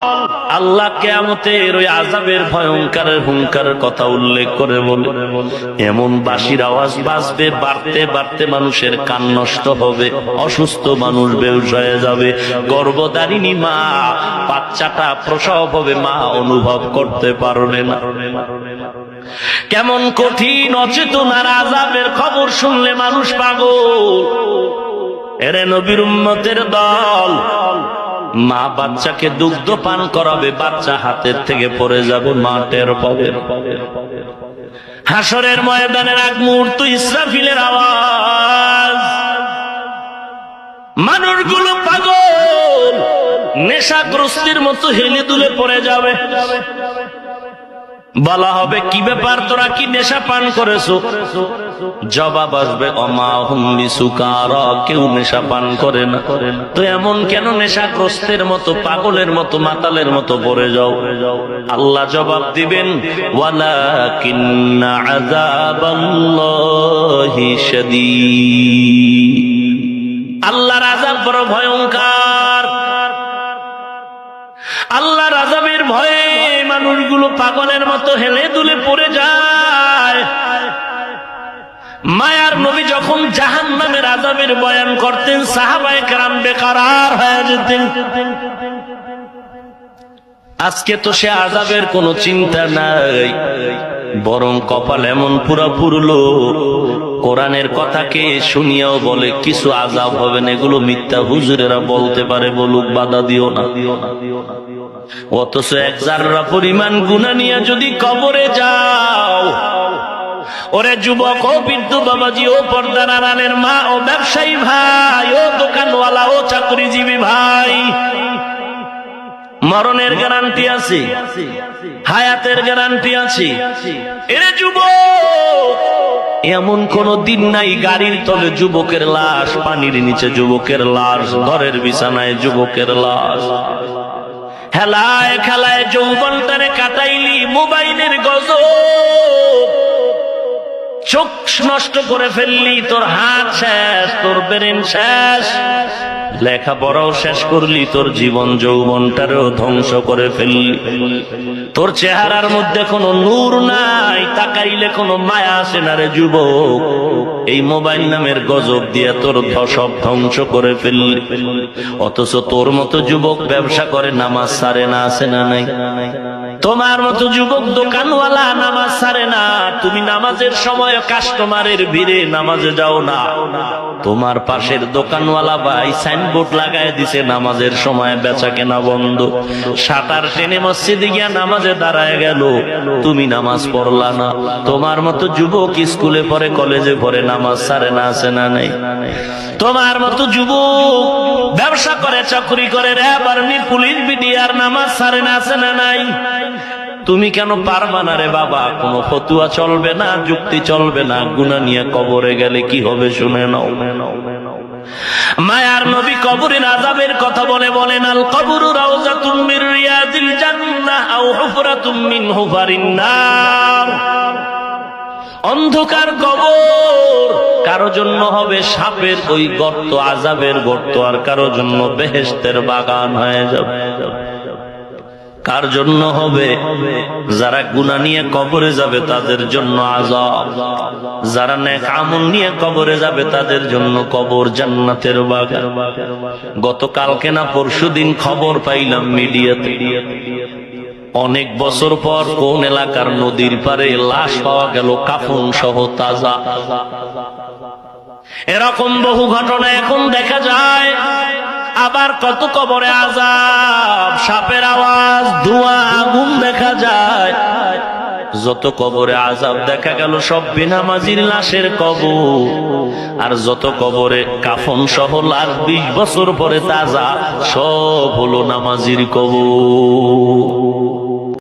আল্লাহ কিয়ামতের ওই আযাবের ভয়ঙ্কর হুঙ্কারের কথা উল্লেখ করে বলে, এমন বাঁশির আওয়াজ বাজবে, বাড়তে বাড়তে মানুষের কান নষ্ট হবে, অসুস্থ মানুষ বেহুশ হয়ে যাবে, গর্ভধারিণী মা বাচ্চাটা প্রসব হবে, মা অনুভব করতে পারবে না। কেমন কঠিন অচেতনার আযাবের খবর শুনলে মানুষ পাগল। এরে নবীর উম্মতের দল, মা বাচ্চাকে দুগ্ধ পান করাবে, বাচ্চা হাতের থেকে পড়ে যাবে, মা টের পাবে। হাসরের ময়দানের আগ মুহূর্ত ইসরাফিলের আওয়াজ, মানুষগুলো পাগল নেশাগ্রস্তের মতো হেলে দুলে পড়ে যাবে। বলা হবে, কি ব্যাপার, তোরা কি নেশা পান করেছো? জবাব আসবে, অমা হুম বিসুকারা, কেউ নেশা পান করে না। তো এমন কেন নেশাগ্রস্তের মতো, পাগলের মতো, মাতালের মতো পড়ে যাও? আল্লাহ জবাব দিবেন, ওয়ালাকিন্না আযাবাল্লাহি শাদীদ, আল্লাহর আযাব বড় ভয়ঙ্কর। আল্লাহর আযাবের ভয়ে মানুষগুলো পাগলের মতো হেলে দুলে পড়ে যায়। মায়ার নবী যখন জাহান্নামের আযাবের বয়ান করতেন, সাহাবায়ে কেরাম বেকরার হয়ে যেতেন। আজকে তো সে আযাবের কোনো চিন্তা নাই, বরং কপাল এমন পুরা পুরলো, কোরআনের কথাকে শুনিয়াও বলে কিছু আযাব হবে না, এগুলো মিথ্যা, হুজুরেরা বলতে পারে, বলুক, বাধা দিও না। অথচ এক জাররা পরিমাণ গুনাহ নিয়ে যদি কবরে যাও, ওরে যুবক, ও বৃদ্ধ বাবাজি, ও পর্দার আড়ালের মা, ও ব্যবসায়ী ভাই, ও দোকানওয়ালা, ও চাকরিজীবী ভাই, মরণের গ্যারান্টি আছে, হায়াতের গ্যারান্টি আছে। এরে যুবক, এমন কোন দিন নাই গাড়ির তলে যুবকের লাশ, পানির নিচে যুবকের লাশ, ঘরের বিছানায় যুবকের লাশ। হেলায় খেলায় যৌবনটারে কাটাইলি মোবাইলের গজব, চোখ নষ্ট করে ফেললি, তোর হাত শেষ, তোর ব্রেন শেষ, লেখাপড়াও শেষ করলি, তোর জীবন যৌবনটারও ধ্বংস করে ফেললি। তোর চেহারার মধ্যে কোনো নূর নাই, তাকাইলে কোনো মায়া আসে না রে যুবক। এই মোবাইল নামের গজব দিয়ে তোর সব ধ্বংস করে ফেললি। অথচ তোর মতো যুবক ব্যবসা করে, নামাজ ছাড়ে না, আছে না নাই? তোমার মতো যুবক দোকানওয়ালা নামাজ ছাড়ে না, তুমি নামাজের সময় কাস্টমারের ভিড়ে নামাজে যাও না। তোমার পাশের দোকানওয়ালা ভাই সাইনবোর্ড লাগায় দিছে, নামাজের সময় বেচা কেনা বন্ধ, শাটার টেনে মসজিদে গিয়া নামাজে দাঁড়ায় গেল, তুমি নামাজ পড়লা না। তোমার মতো যুবক স্কুলে পড়ে, কলেজে পড়ে, নামাজ ছাড়ে না, আছে না নাই? তোমার মতো যুবক ব্যবসা করে, চাকরি করে, র্যাব, আর্মি, পুলিশ, বিডিআর, নামাজ ছাড়ে না, আছে না নাই? তুমি কেন পারবা না রে বাবা? কোনো ফতুয়া চলবে না, যুক্তি চলবে না। গুনাহ নিয়ে কবরে গেলে কি হবে শুনে নাও। মায়ার নবী কবরের আযাবের কথা বলে বলেন, আল কবরু রাউযাতুম মির রিয়াদিল জান্নাহ আও হুফরাতুম মিন হুফারিন নার। অন্ধকার কবর কারো জন্য হবে সাপের ওই গর্ত, আযাবের গর্ত, আর কারো জন্য বেহেশতের বাগান হয়ে যাবে। কার জন্য হবে? যারা গুনাহ নিয়ে কবরে যাবে তাদের জন্য আযাব, যারা নেক আমল নিয়ে কবরে যাবে তাদের জন্য কবর জান্নাতের বাগান। গতকালকে না পরশুদিন খবর পাইলাম মিডিয়াতে, অনেক বছর পর কোন এলাকার নদীর পারে লাশ পাওয়া গেল, কাফন সহ তাজা। এরকম বহু ঘটনা এখন দেখা যায়। আবার কত কবরে আযাব, সাপের আওয়াজ, ধোঁয়া, আগুন দেখা যায়। যত কবরে আযাব দেখা গেল সব বেনামাজির লাশের কবর, আর যত কবরে কাফন সহ লাশ 20 বছর পরে তাজা, সব হলো নামাজির কবর।